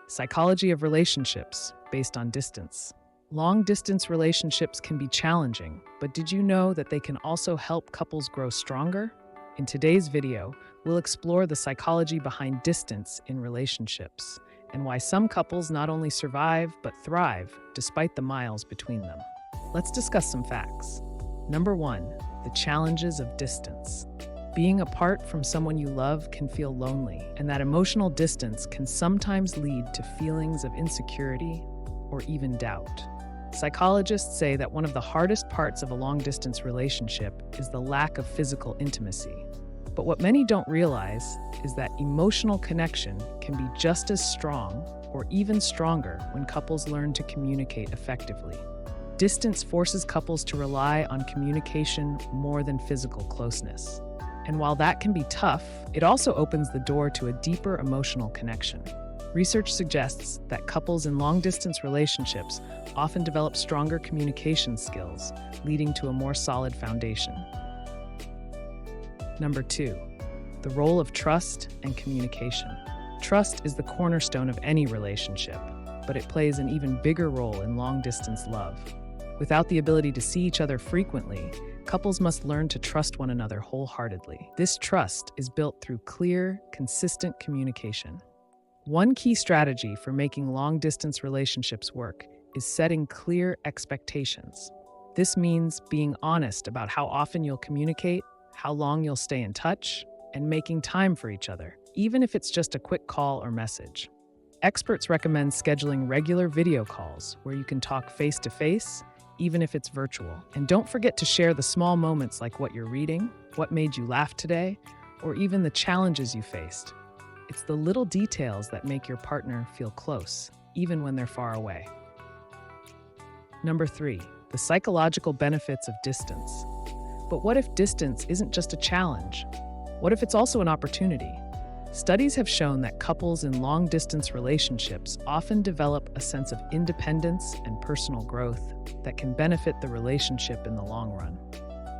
Psychology of relationships based on distance. Long-distance relationships can be challenging, but did you know that they can also help couples grow stronger? In today's video, we'll explore the psychology behind distance in relationships and why some couples not only survive but thrive despite the miles between them. Let's discuss some facts. Number 1, the challenges of distance. Being apart from someone you love can feel lonely, and that emotional distance can sometimes lead to feelings of insecurity or even doubt. Psychologists say that one of the hardest parts of a long-distance relationship is the lack of physical intimacy. But what many don't realize is that emotional connection can be just as strong or even stronger when couples learn to communicate effectively. Distance forces couples to rely on communication more than physical closeness. And while that can be tough, it also opens the door to a deeper emotional connection. Research suggests that couples in long-distance relationships often develop stronger communication skills, leading to a more solid foundation. Number 2, the role of trust and communication. Trust is the cornerstone of any relationship, but it plays an even bigger role in long-distance love. Without the ability to see each other frequently, couples must learn to trust one another wholeheartedly. This trust is built through clear, consistent communication. One key strategy for making long-distance relationships work is setting clear expectations. This means being honest about how often you'll communicate, how long you'll stay in touch, and making time for each other, even if it's just a quick call or message. Experts recommend scheduling regular video calls where you can talk face-to-face, even if it's virtual. And don't forget to share the small moments like what you're reading, what made you laugh today, or even the challenges you faced. It's the little details that make your partner feel close, even when they're far away. Number 3, the psychological benefits of distance. But what if distance isn't just a challenge? What if it's also an opportunity? Studies have shown that couples in long-distance relationships often develop a sense of independence and personal growth that can benefit the relationship in the long run.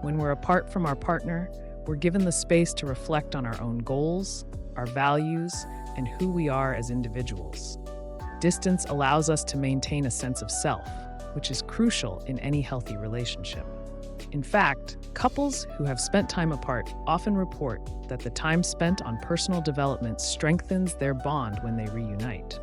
When we're apart from our partner, we're given the space to reflect on our own goals, our values, and who we are as individuals. Distance allows us to maintain a sense of self, which is crucial in any healthy relationship. In fact, couples who have spent time apart often report that the time spent on personal development strengthens their bond when they reunite.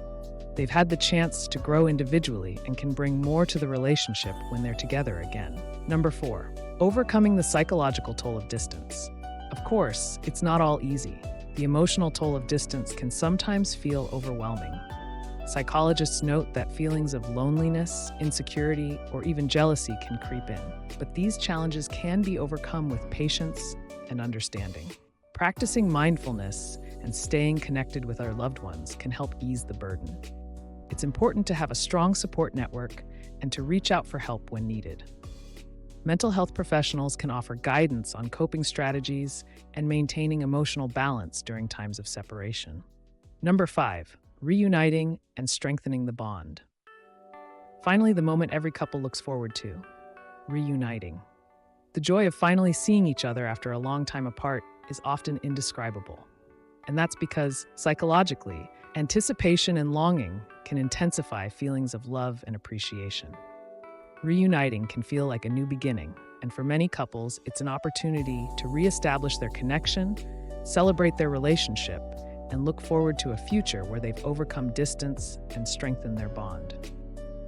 They've had the chance to grow individually and can bring more to the relationship when they're together again. Number 4, overcoming the psychological toll of distance. Of course, it's not all easy. The emotional toll of distance can sometimes feel overwhelming. Psychologists note that feelings of loneliness, insecurity, or even jealousy can creep in, but these challenges can be overcome with patience and understanding. Practicing mindfulness and staying connected with our loved ones can help ease the burden. It's important to have a strong support network and to reach out for help when needed. Mental health professionals can offer guidance on coping strategies and maintaining emotional balance during times of separation. Number 5, reuniting and strengthening the bond. Finally, the moment every couple looks forward to, reuniting. The joy of finally seeing each other after a long time apart is often indescribable. And that's because, psychologically, anticipation and longing can intensify feelings of love and appreciation. Reuniting can feel like a new beginning, and for many couples, it's an opportunity to reestablish their connection, celebrate their relationship, and look forward to a future where they've overcome distance and strengthened their bond.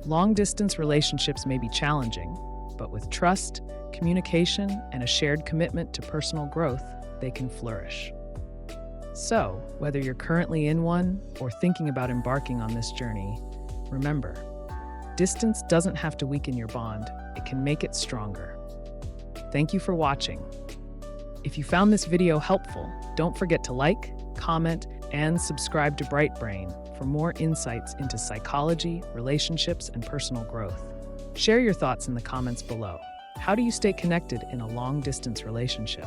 Long-distance relationships may be challenging, but with trust, communication, and a shared commitment to personal growth, they can flourish. So, whether you're currently in one or thinking about embarking on this journey, remember, distance doesn't have to weaken your bond, it can make it stronger. Thank you for watching. If you found this video helpful, don't forget to like, comment, and subscribe to Bright Brain for more insights into psychology, relationships, and personal growth. Share your thoughts in the comments below. How do you stay connected in a long-distance relationship?